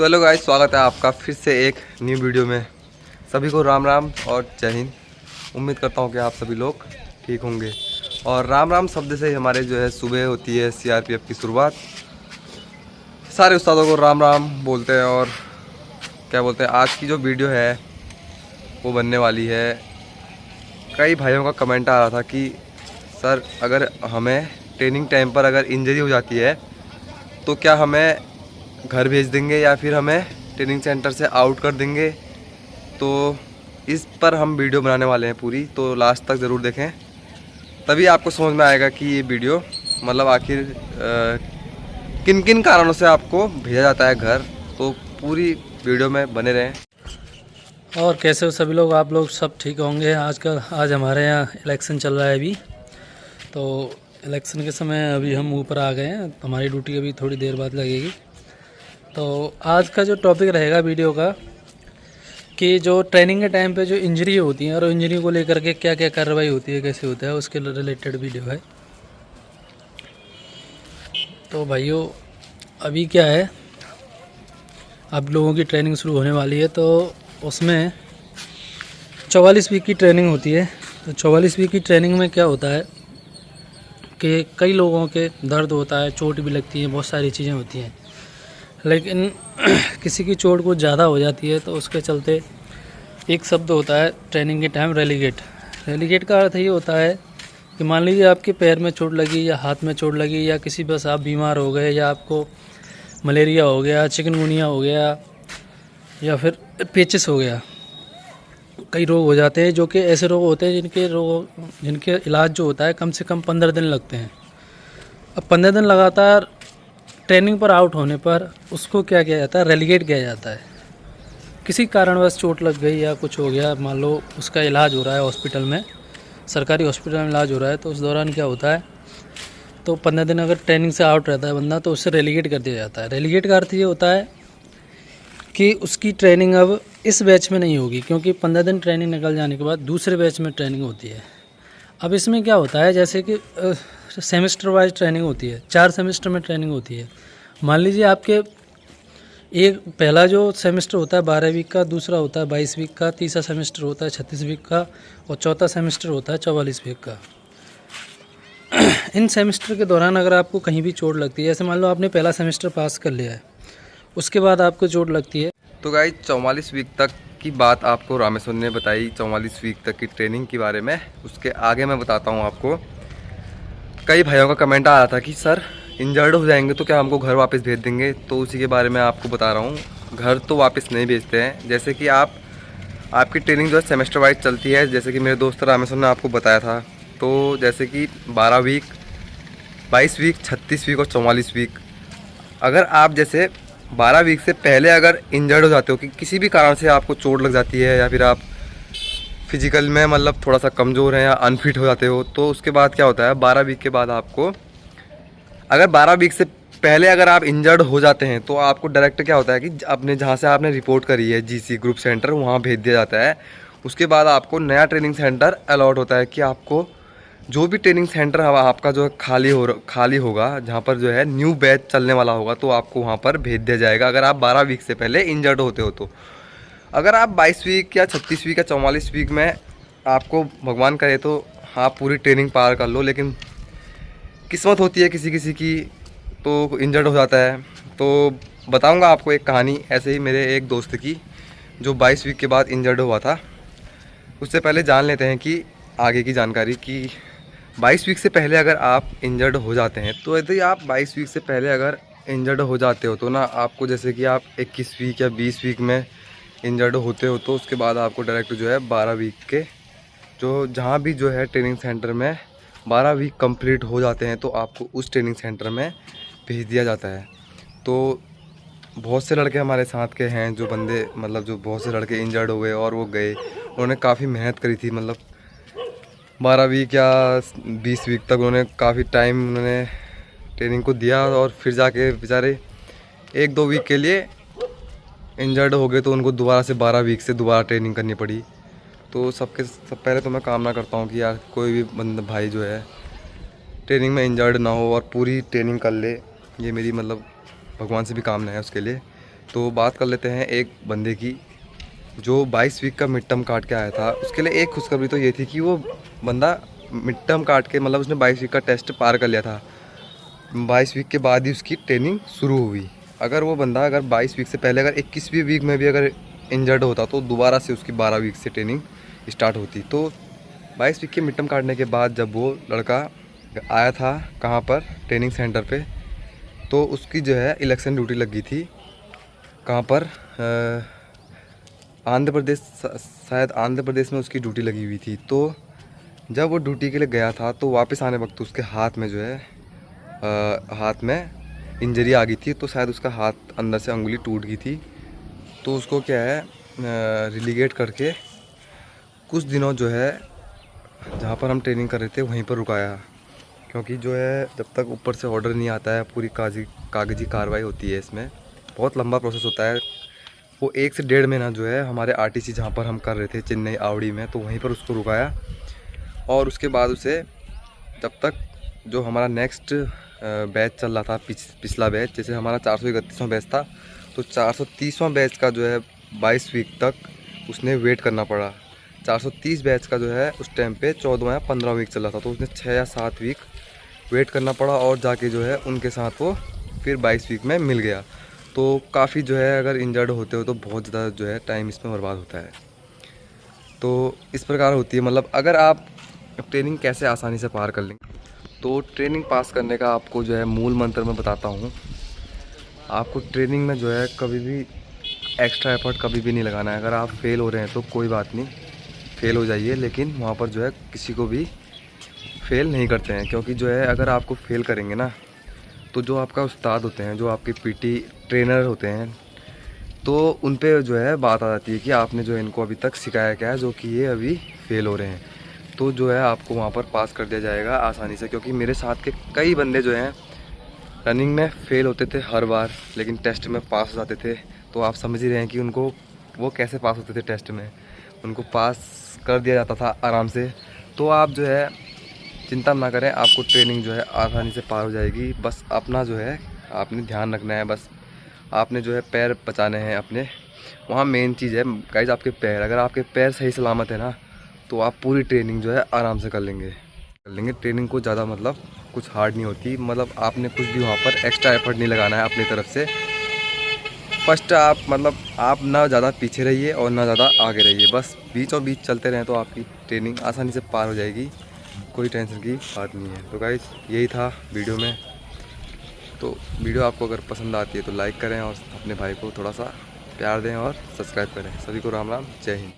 तो hello guys, स्वागत है आपका फिर से एक न्यू वीडियो में। सभी को राम राम और जय हिंद। उम्मीद करता हूँ कि आप सभी लोग ठीक होंगे। और राम राम शब्द से ही हमारे जो है सुबह होती है सीआरपीएफ की शुरुआत। सारे उस्तादों को राम राम बोलते हैं। और क्या बोलते हैं, आज की जो वीडियो है वो बनने वाली है। कई भाइयों का कमेंट आ रहा था कि सर, अगर हमें ट्रेनिंग टाइम पर अगर इंजरी हो जाती है तो क्या हमें घर भेज देंगे या फिर हमें ट्रेनिंग सेंटर से आउट कर देंगे। तो इस पर हम वीडियो बनाने वाले हैं पूरी, तो लास्ट तक ज़रूर देखें, तभी आपको समझ में आएगा कि ये वीडियो मतलब आखिर किन किन कारणों से आपको भेजा जाता है घर। तो पूरी वीडियो में बने रहें। और कैसे हो सभी लोग? आप लोग सब ठीक होंगे। आज हमारे यहाँ इलेक्शन चल रहा है अभी, तो इलेक्शन के समय अभी हम ऊपर आ गए हैं। हमारी ड्यूटी अभी थोड़ी देर बाद लगेगी। तो आज का जो टॉपिक रहेगा वीडियो का, कि जो ट्रेनिंग के टाइम पे जो इंजरी होती है और इंजरी को लेकर के क्या क्या कार्रवाई होती है, कैसे होता है, उसके रिलेटेड वीडियो है। तो भाइयों, अभी क्या है, आप लोगों की ट्रेनिंग शुरू होने वाली है। तो उसमें 44 वीक की ट्रेनिंग होती है। तो 44 वीक की ट्रेनिंग में क्या होता है कि कई लोगों के दर्द होता है, चोट भी लगती है, बहुत सारी चीज़ें होती हैं। लेकिन किसी की चोट कुछ ज़्यादा हो जाती है तो उसके चलते एक शब्द होता है ट्रेनिंग के टाइम, रेलीगेट। रेलीगेट का अर्थ ये होता है कि मान लीजिए आपके पैर में चोट लगी या हाथ में चोट लगी, या किसी बस आप बीमार हो गए, या आपको मलेरिया हो गया, चिकनगुनिया हो गया, या फिर पेचिस हो गया। कई रोग हो जाते हैं जो कि ऐसे रोग होते हैं जिनके इलाज जो होता है कम से कम 15 दिन लगते हैं। अब 15 दिन लगातार ट्रेनिंग पर आउट होने पर उसको क्या किया जाता है, रेलीगेट किया जाता है। किसी कारणवश चोट लग गई या कुछ हो गया, मान लो उसका इलाज हो रहा है हॉस्पिटल में, सरकारी हॉस्पिटल में इलाज हो रहा है, तो उस दौरान क्या होता है, तो 15 दिन अगर ट्रेनिंग से आउट रहता है बंदा तो उससे रेलीगेट कर दिया जाता है। रेलीगेट का अर्थ ये होता है कि उसकी ट्रेनिंग अब इस बैच में नहीं होगी, क्योंकि 15 दिन ट्रेनिंग निकल जाने के बाद दूसरे बैच में ट्रेनिंग होती है। अब इसमें क्या होता है, जैसे कि सेमेस्टर वाइज ट्रेनिंग होती है, 4 सेमेस्टर में ट्रेनिंग होती है। मान लीजिए आपके एक पहला जो सेमेस्टर होता है 12 वीक का, दूसरा होता है 22 वीक का, तीसरा सेमेस्टर होता है 36 वीक का, और चौथा सेमेस्टर होता है 44 वीक का। इन सेमेस्टर के दौरान अगर आपको कहीं भी चोट लगती है, जैसे मान लो आपने पहला सेमेस्टर पास कर लिया है, उसके बाद आपको चोट लगती है। तो गाइस, 44 वीक तक की बात आपको रामेश्वर ने बताई, 44 वीक तक की ट्रेनिंग के बारे में। उसके आगे मैं बताता हूँ आपको। कई भाइयों का कमेंट आ रहा था कि सर, इंजर्ड हो जाएंगे तो क्या हमको घर वापस भेज देंगे। तो उसी के बारे में आपको बता रहा हूँ। घर तो वापस नहीं भेजते हैं। जैसे कि आपकी ट्रेनिंग जो है सेमेस्टर वाइज चलती है। जैसे कि मेरे दोस्त रामेश्वर ने आपको बताया था, तो जैसे कि 12 वीक, 22 वीक, 36 वीक और 44 वीक। अगर आप जैसे 12 वीक से पहले अगर इंजर्ड हो जाते हो कि किसी भी कारण से आपको चोट लग जाती है, या फिर आप फिजिकल में मतलब थोड़ा सा कमज़ोर हैं या अनफिट हो जाते हो, तो उसके बाद क्या होता है, 12 वीक के बाद आपको, अगर 12 वीक से पहले अगर आप इंजर्ड हो जाते हैं तो आपको डायरेक्ट क्या होता है कि अपने जहाँ से आपने रिपोर्ट करी है जीसी ग्रुप सेंटर, वहाँ भेज दिया जाता है। उसके बाद आपको नया ट्रेनिंग सेंटर अलॉट होता है कि आपको जो भी ट्रेनिंग सेंटर आपका जो है खाली होगा, जहाँ पर जो है न्यू बैच चलने वाला होगा, तो आपको वहाँ पर भेज दिया जाएगा अगर आप 12 वीक से पहले इंजर्ड होते हो। तो अगर आप 22 वीक या 36 वीक या 44 वीक में आपको भगवान करे तो आप पूरी ट्रेनिंग पार कर लो, लेकिन किस्मत होती है किसी किसी की तो इंजर्ड हो जाता है। तो बताऊंगा आपको एक कहानी ऐसे ही मेरे एक दोस्त की, जो 22 वीक के बाद इंजर्ड हुआ था। उससे पहले जान लेते हैं कि आगे की जानकारी, कि 22 वीक से पहले अगर आप इंजर्ड हो जाते हैं, तो यदि आप 22 वीक से पहले अगर इंजर्ड हो जाते हो तो ना, आपको जैसे कि आप 21 वीक या 20 वीक में इंजर्ड होते हो, तो उसके बाद आपको डायरेक्ट जो है 12 वीक के जो जहाँ भी जो है ट्रेनिंग सेंटर में 12 वीक कंप्लीट हो जाते हैं, तो आपको उस ट्रेनिंग सेंटर में भेज दिया जाता है। तो बहुत से लड़के हमारे साथ के हैं जो बंदे, मतलब जो बहुत से लड़के इंजर्ड हो गए और वो गए, उन्होंने काफ़ी मेहनत करी थी, मतलब 12 वीक या 20 वीक तक उन्होंने काफ़ी टाइम उन्होंने ट्रेनिंग को दिया, और फिर जाके बेचारे 1-2 वीक के लिए इंजर्ड हो गए, तो उनको दोबारा से 12 वीक से दोबारा ट्रेनिंग करनी पड़ी। तो सब पहले तो मैं कामना करता हूँ कि यार कोई भी बंदा भाई जो है ट्रेनिंग में इंजर्ड ना हो और पूरी ट्रेनिंग कर ले। ये मेरी मतलब भगवान से भी कामना है उसके लिए, तो बात कर लेते हैं एक बंदे की जो 22 वीक का मिड टर्म काट के आया था। उसके लिए एक खुशखबरी तो ये थी कि वो बंदा मिड टर्म काट के मतलब उसने 22 वीक का टेस्ट पार कर लिया था। 22 वीक के बाद ही उसकी ट्रेनिंग शुरू हुई। अगर वो बंदा अगर 22 वीक से पहले अगर 21वीं वीक में भी अगर इंजर्ड होता तो दोबारा से उसकी 12 वीक से ट्रेनिंग स्टार्ट होती। तो 22 वीक के मिड टर्म काटने के बाद जब वो लड़का आया था कहाँ पर ट्रेनिंग सेंटर पे, तो उसकी जो है इलेक्शन ड्यूटी लगी थी कहाँ पर आंध्र प्रदेश, शायद आंध्र प्रदेश में उसकी ड्यूटी लगी हुई थी। तो जब वो ड्यूटी के लिए गया था तो वापस आने वक्त उसके हाथ में जो है हाथ में इंजरी आ गई थी। तो शायद उसका हाथ अंदर से अंगुली टूट गई थी। तो उसको क्या है रिलीगेट करके कुछ दिनों जो है जहाँ पर हम ट्रेनिंग कर रहे थे वहीं पर रुकाया, क्योंकि जो है जब तक ऊपर से ऑर्डर नहीं आता है पूरी कागजी कार्रवाई होती है। इसमें बहुत लंबा प्रोसेस होता है। वो 1 से 1.5 महीना जो है हमारे आरटीसी जहाँ पर हम कर रहे थे चेन्नई आवड़ी में, तो वहीं पर उसको रुकाया। और उसके बाद उसे जब तक जो हमारा नेक्स्ट बैच चल रहा था पिछला बैच, जैसे हमारा 431वां बैच था, तो 430वां बैच का जो है 22 वीक तक उसने वेट करना पड़ा। 430 बैच का जो है उस टाइम पे 14वां या 15वां वीक चल रहा था, तो उसने 6 या 7 वीक वेट करना पड़ा और जाके जो है उनके साथ वो फिर 22 वीक में मिल गया। तो काफ़ी जो है अगर इंजर्ड होते हो तो बहुत ज़्यादा जो है टाइम इसमें बर्बाद होता है। तो इस प्रकार होती है, मतलब अगर आप ट्रेनिंग कैसे आसानी से पार कर लेंगे, तो ट्रेनिंग पास करने का आपको जो है मूल मंत्र मैं बताता हूँ। आपको ट्रेनिंग में जो है कभी भी एक्स्ट्रा एफर्ट कभी भी नहीं लगाना है। अगर आप फेल हो रहे हैं तो कोई बात नहीं, फेल हो जाइए, लेकिन वहाँ पर जो है किसी को भी फेल नहीं करते हैं। क्योंकि जो है अगर आपको फेल करेंगे ना, तो जो आपका उस्ताद होते हैं, जो आपके पीटी ट्रेनर होते हैं, तो उन पे जो है बात आ जाती है कि आपने जो है इनको अभी तक सिखाया क्या है जो कि ये अभी फेल हो रहे हैं। तो जो है आपको वहाँ पर पास कर दिया जाएगा आसानी से। क्योंकि मेरे साथ के कई बंदे जो हैं रनिंग में फ़ेल होते थे हर बार, लेकिन टेस्ट में पास हो जाते थे। तो आप समझ ही रहे हैं कि उनको वो कैसे पास होते थे टेस्ट में, उनको पास कर दिया जाता था आराम से। तो आप जो है चिंता ना करें, आपको ट्रेनिंग जो है आसानी से पार हो जाएगी। बस अपना जो है आपने ध्यान रखना है, बस आपने जो है पैर बचाने हैं अपने। वहाँ मेन चीज़ है गाइस आपके पैर। अगर आपके पैर सही सलामत है ना, तो आप पूरी ट्रेनिंग जो है आराम से कर लेंगे। ट्रेनिंग को ज़्यादा मतलब कुछ हार्ड नहीं होती, मतलब आपने कुछ भी वहाँ पर एक्स्ट्रा एफर्ट नहीं लगाना है अपनी तरफ से। फर्स्ट आप मतलब आप ना ज़्यादा पीछे रहिए और ना ज़्यादा आगे रहिए, बस बीचों बीच चलते रहें तो आपकी ट्रेनिंग आसानी से पार हो जाएगी। कोई टेंशन की बात नहीं है। तो गाइस यही था वीडियो में। तो वीडियो आपको अगर पसंद आती है तो लाइक करें और अपने भाई को थोड़ा सा प्यार दें और सब्सक्राइब करें। सभी को राम राम, जय हिंद।